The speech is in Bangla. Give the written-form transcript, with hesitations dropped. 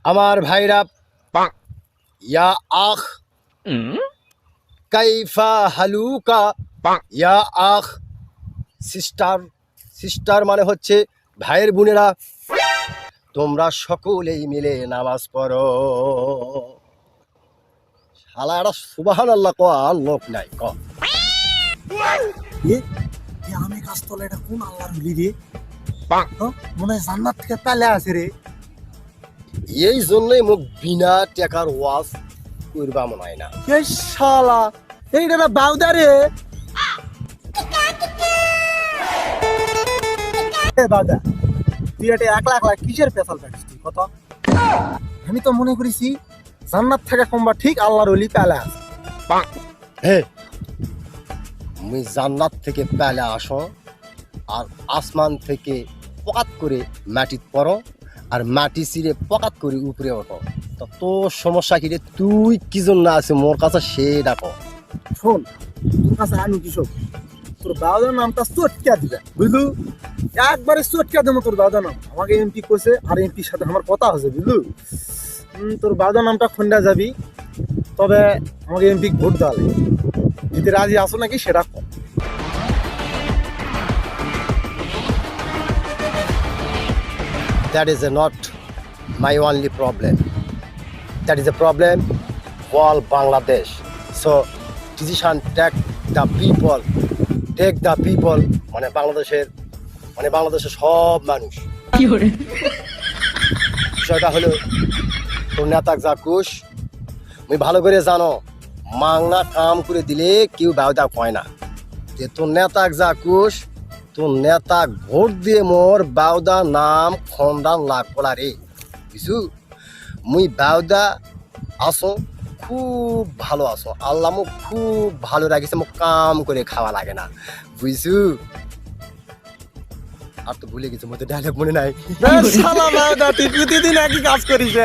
আমার ভাইরা, ইয়া আখ কাইফা হালুকা, ইয়া আখ সিস্টার। সিস্টার মানে হচ্ছে ভাইয়ের বোনেরা, তোমরা সকলেই মিলে নামাজ পড়ো। শালা একটা সুবহানাল্লাহ ক আর লোক নাই ক। আমি গাছতলা এটা কোন আল্লাহর হলি রে? মনে হয় জান্নাত থেকে পেলে আছে রে। এই জন্যই মুখ বিনা টাকার ওয়াজ করবা মনে হয় না। এই শালা এইটা না বাউদা রে। বাউদা তুই এটা একলা একলা কিসের পেশাল কাটিস তুই কত? আমি তো মনে করেছি জান্নাত থেকে কমবা ঠিক আল্লাহর হলি পেলে আছে। হে, মুই জান্নাত থেকে পেলে আসো আর আসমান থেকে পকাত করে মাটিত পড়ো আর মাটি ছিঁড়ে পকাত করে উপরে ওঠো। তা তোর সমস্যা কি রে? তুই কি জন্য আছে মোর কাছে সে ডাকো। শোন, তোর কাছে আমি কৃষক, তোর বাউদার নামটা চটকা দিবে বুঝলু? একবারে চটকা দেবো তোর বাউদার নাম। আমাকে এমপি কইছে আর এমপির সাথে আমার কথা হয়েছে বুঝলু? তোর বাউদার নামটা খন্ডা যাবি, তবে আমাকে এমপি ভোট দেওয়া লাগে। দিতে রাজি আসো নাকি সেটা কর। That is not my only problem. That is a problem all Bangladesh. So decision take the people. Take the people মানে বাংলাদেশের সব মানুষ। বিষয়টা হলো তোর নেতাক যা কুশ, তুমি ভালো করে জানো মাংনা কাম করে দিলে কেউ বাউদা কয় না। যে তোর নেতাক যা কুশ, তোর নেতা ভোট দিয়ে মোর বাউদা নাম খন্ডান লাগ বলা রে বুঝু। মুই বাউদা আসো, খুব ভালো আসো, আল্লাহ মোক খুব ভালো রাখিছে, মোক কাম করে খাওয়া লাগে না বুঝু। আর তো ভুলে গেছি, মধ্যে ডায়লগ মনে নাই। শালা বাউদা তুই প্রতিদিন একই কাজ করিস।